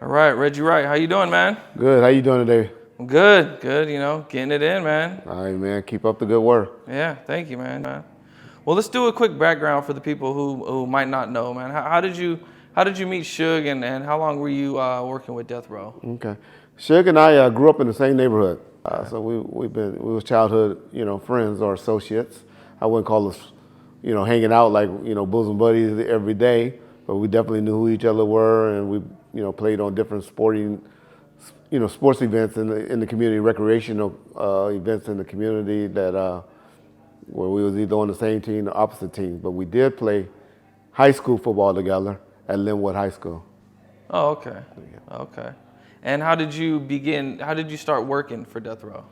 All right, Reggie Wright, how you doing, man? Good. How you doing today? Good, getting it in, man. All right, man. Keep up the good work. Yeah, thank you, man. Well, let's do a quick background for the people who might not know, man. How did you meet Suge, and how long were you working with Death Row? Okay. Suge and I grew up in the same neighborhood, so we were childhood, friends or associates. I wouldn't call us, hanging out like bosom buddies every day, but we definitely knew who each other were, and we played on different sporting, sports events in the community, recreational events in the community that. Where we was either on the same team or opposite teams. But we did play high school football together at Linwood High School. Oh, okay. Okay. And how did you start working for Death Row?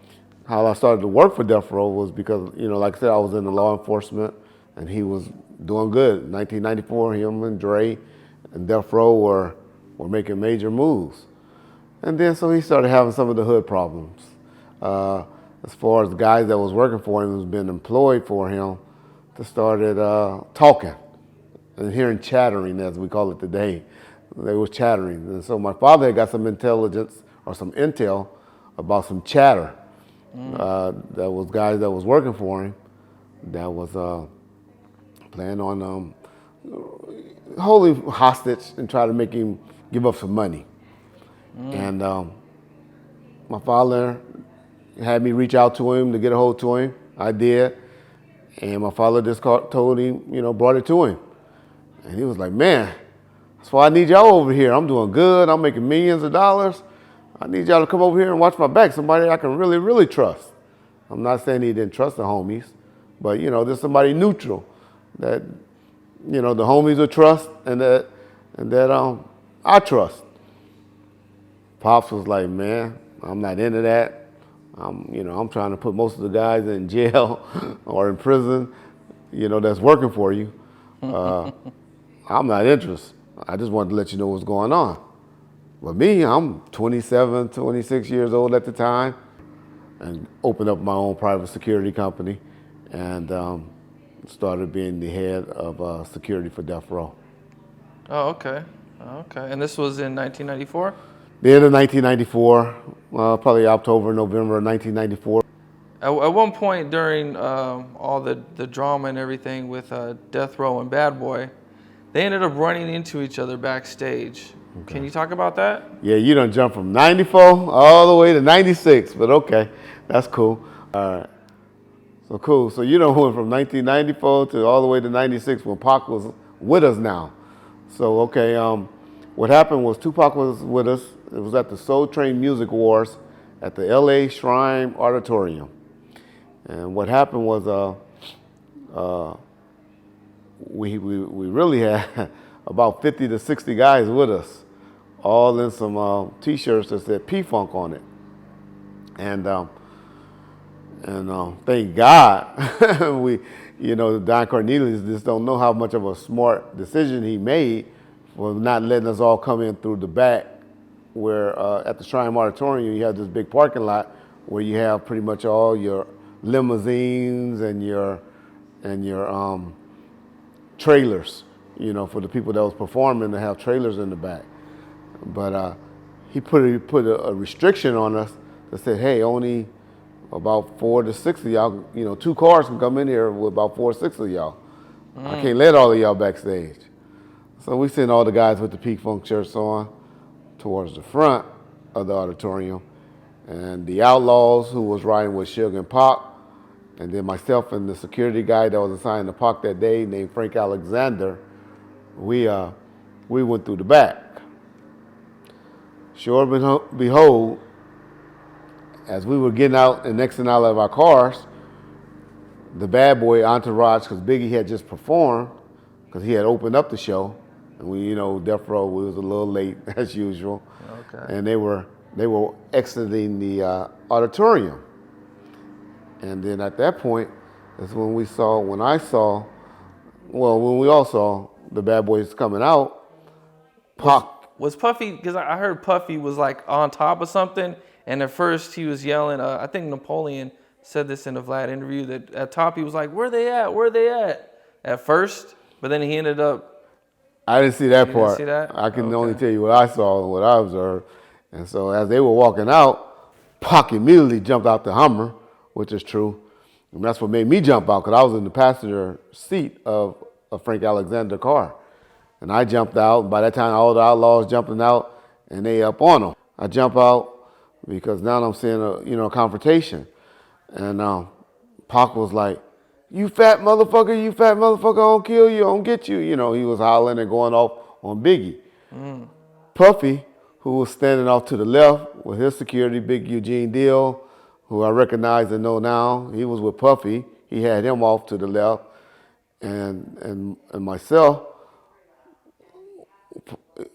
How I started to work for Death Row was because, like I said, I was in the law enforcement and he was doing good. In 1994, him and Dre and Death Row were making major moves. And then so he started having some of the hood problems. As far as the guys that was working for him, who's been employed for him, they started talking and hearing chattering, as we call it today. They were chattering. And so my father had got some intelligence or some intel about some chatter. That was guys that was working for him that was planning on holding him hostage and try to make him give up some money. And my father had me reach out to him to get a hold to him. I did. And my father just told him, brought it to him. And he was like, man, that's why I need y'all over here. I'm doing good. I'm making millions of dollars. I need y'all to come over here and watch my back. Somebody I can really, really trust. I'm not saying he didn't trust the homies, but, there's somebody neutral that, the homies would trust and that I trust. Pops was like, man, I'm not into that. I'm trying to put most of the guys in jail or in prison, that's working for you. I'm not interested. I just wanted to let you know what's going on. But me, I'm 27, 26 years old at the time and opened up my own private security company and started being the head of security for Death Row. Oh, okay. Okay. And this was in 1994? The end of 1994, probably October, November of 1994. At one point during all the drama and everything with Death Row and Bad Boy, they ended up running into each other backstage. Okay. Can you talk about that? Yeah, you done jumped from 94 all the way to 96, but okay, that's cool. All right. So cool. So you done went from 1994 to all the way to 96 when Pac was with us now. So, okay, what happened was Tupac was with us. It was at the Soul Train Music Awards at the LA Shrine Auditorium. And what happened was we really had about 50 to 60 guys with us, all in some T-shirts that said P-Funk on it. And thank God, Don Cornelius just don't know how much of a smart decision he made for not letting us all come in through the back, where at the Shrine Auditorium you have this big parking lot where you have pretty much all your limousines and your trailers, for the people that was performing to have trailers in the back. But he put a restriction on us that said, hey, only about 4 to 6 of y'all, 2 cars can come in here with about 4 or 6 of y'all. I can't let all of y'all backstage. So we sent all the guys with the P-Funk shirts on towards the front of the auditorium. And the Outlaws, who was riding with Suge and Pac, and then myself and the security guy that was assigned to Pac that day, named Frank Alexander, we went through the back. Sure behold, as we were getting out and exiting out of our cars, the Bad Boy entourage, because Biggie had just performed, because he had opened up the show, and we, Death Row, we was a little late as usual. Okay. And they were exiting the auditorium. And then at that point is when we all saw the Bad Boys coming out. Pac. Was Puffy, because I heard Puffy was like on top of something, and at first he was yelling, I think Napoleon said this in the Vlad interview, that at top he was like, where they at, at first, but then he ended up I didn't see that You part. didn't see that? I can only Okay. tell you what I saw and what I observed. And so as they were walking out, Pac immediately jumped out the Hummer, which is true. And that's what made me jump out, because I was in the passenger seat of a Frank Alexander car. And I jumped out, and by that time all the outlaws jumping out, and they up on them. I jump out because now I'm seeing a confrontation. And Pac was like, you fat motherfucker, I don't kill you, I don't get you. You know, he was hollering and going off on Biggie. Puffy, who was standing off to the left with his security, Big Eugene Deal, who I recognize and know now, he was with Puffy. He had him off to the left. And myself,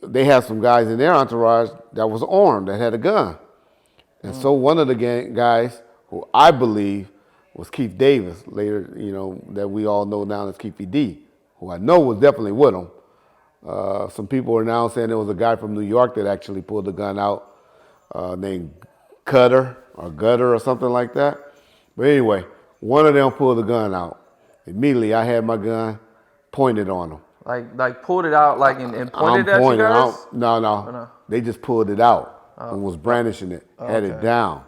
they had some guys in their entourage that was armed, that had a gun. And so one of the guys, who I believe was Keith Davis, later, that we all know now as Keefy D, who I know was definitely with him. Some people are now saying there was a guy from New York that actually pulled the gun out, named Gutter or something like that. But anyway, one of them pulled the gun out. Immediately, I had my gun pointed on him. Like pulled it out and pointed at you guys? No. They just pulled it out and was brandishing it, had it down.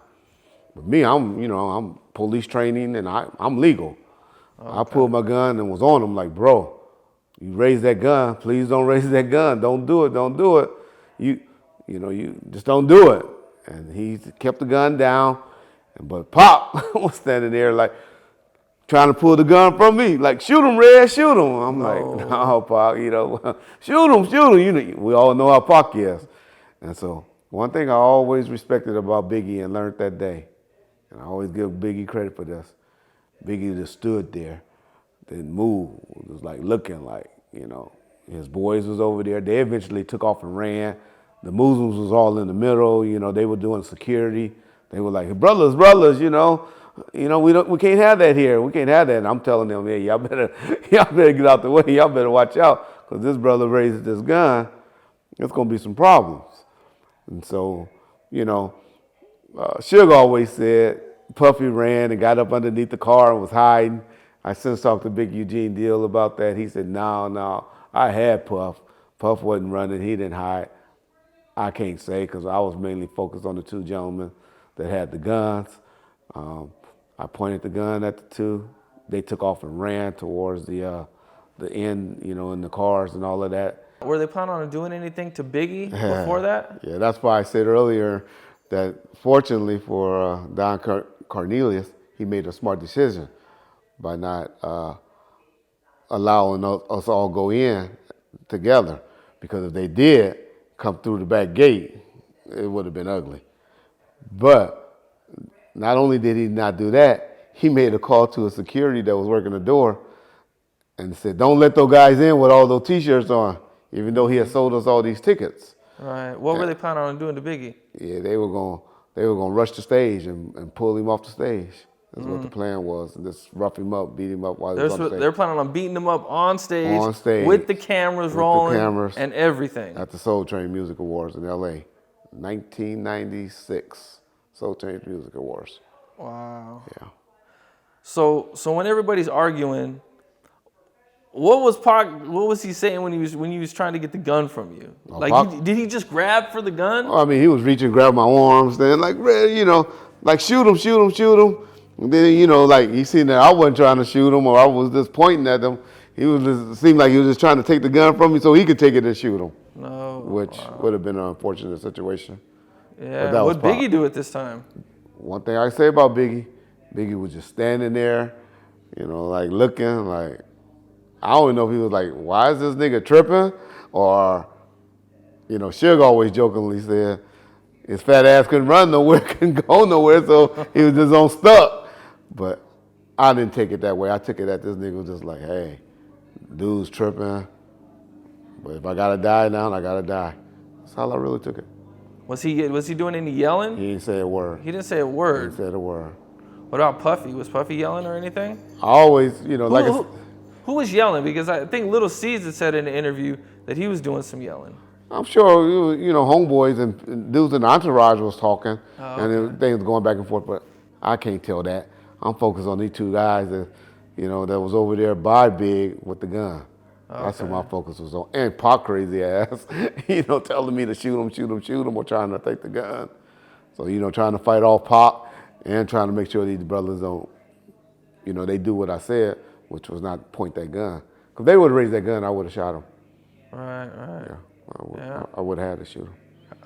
But me, I'm police training and I'm legal. I pulled my gun and was on him like, bro, you raise that gun, please don't raise that gun. Don't do it. You just don't do it. And he kept the gun down, but Pop was standing there like trying to pull the gun from me, like, shoot him, Red, shoot him. I'm like, no, Pop, shoot him. We all know how Pac is. And so one thing I always respected about Biggie and learned that day, and I always give Biggie credit for this, Biggie just stood there, didn't move, was like looking like, his boys was over there. They eventually took off and ran. The Muslims was all in the middle, they were doing security. They were like, brothers, we can't have that here. We can't have that. And I'm telling them, hey, y'all better get out the way. Y'all better watch out, because this brother raises this gun, there's gonna be some problems. And so, Suge always said Puffy ran and got up underneath the car and was hiding. I since talked to Big Eugene Deal about that. He said, no, I had Puff. Puff wasn't running, he didn't hide. I can't say, because I was mainly focused on the two gentlemen that had the guns. I pointed the gun at the two. They took off and ran towards the end, in the cars and all of that. Were they planning on doing anything to Biggie before that? Yeah, that's why I said earlier that fortunately for Don Cornelius, he made a smart decision by not allowing us all go in together. Because if they did come through the back gate, it would have been ugly. But not only did he not do that, he made a call to a security that was working the door and said, don't let those guys in with all those T-shirts on, even though he had sold us all these tickets. Right. What were they planning on doing to Biggie? Yeah, they were going to rush the stage and pull him off the stage. That's what the plan was, and just rough him up, beat him up while he was on stage. They're planning on beating him up on stage with the cameras rolling and everything. At the Soul Train Music Awards in L.A., 1996 Soul Train Music Awards. Wow. Yeah. So when everybody's arguing, what was he saying when he was trying to get the gun from you? Did he just grab for the gun? I mean, he was reaching, grabbing my arms, then like shoot him. And then, like he seen that I wasn't trying to shoot him, or I was just pointing at him. It seemed like he was just trying to take the gun from me so he could take it and shoot him. No. Which would have been an unfortunate situation. Yeah. What'd Biggie do at this time? One thing I say about Biggie was just standing there, like looking like, I don't even know if he was like, why is this nigga tripping? Or, Suge always jokingly said, his fat ass couldn't run nowhere, couldn't go nowhere, so he was just on stuck. But I didn't take it that way. I took it that this nigga was just like, hey, dude's tripping. But if I gotta die now, I gotta die. That's how I really took it. Was he doing any yelling? He didn't say a word. He didn't say a word. He didn't say a word. What about Puffy? Was Puffy yelling or anything? I always, who was yelling? Because I think Little Caesar said in the interview that he was doing some yelling. I'm sure, homeboys and dudes in the entourage was talking, and things going back and forth, but I can't tell that. I'm focused on these two guys that, that was over there by Big with the gun. That's what my focus was on. And Pac crazy ass, telling me to shoot him, or trying to take the gun. So, trying to fight off Pac and trying to make sure these brothers don't, they do what I said, which was not point that gun. Because if they would have raised that gun, I would have shot him. Right. Yeah, I would have had to shoot him.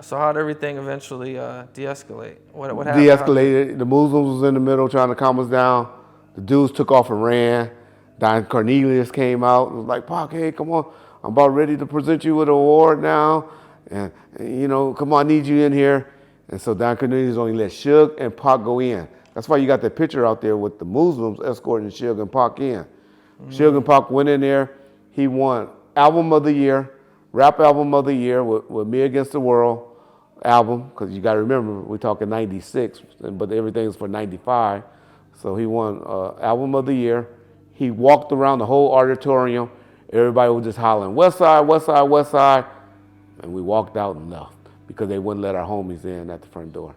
So how did everything eventually de-escalate? What happened? De-escalated. The Muslims was in the middle trying to calm us down. The dudes took off and ran. Don Cornelius came out and was like, Pac, hey, come on. I'm about ready to present you with an award now. And come on, I need you in here. And so Don Cornelius only let Suge and Pac go in. That's why you got that picture out there with the Muslims escorting Suge and Pac in. Suge and Pac went in there. He won Album of the Year, Rap Album of the Year with Me Against the World album, because you got to remember, we're talking 96, but everything's for 95. So he won Album of the Year. He walked around the whole auditorium. Everybody was just hollering, West Side, West Side, West Side. And we walked out and left because they wouldn't let our homies in at the front door.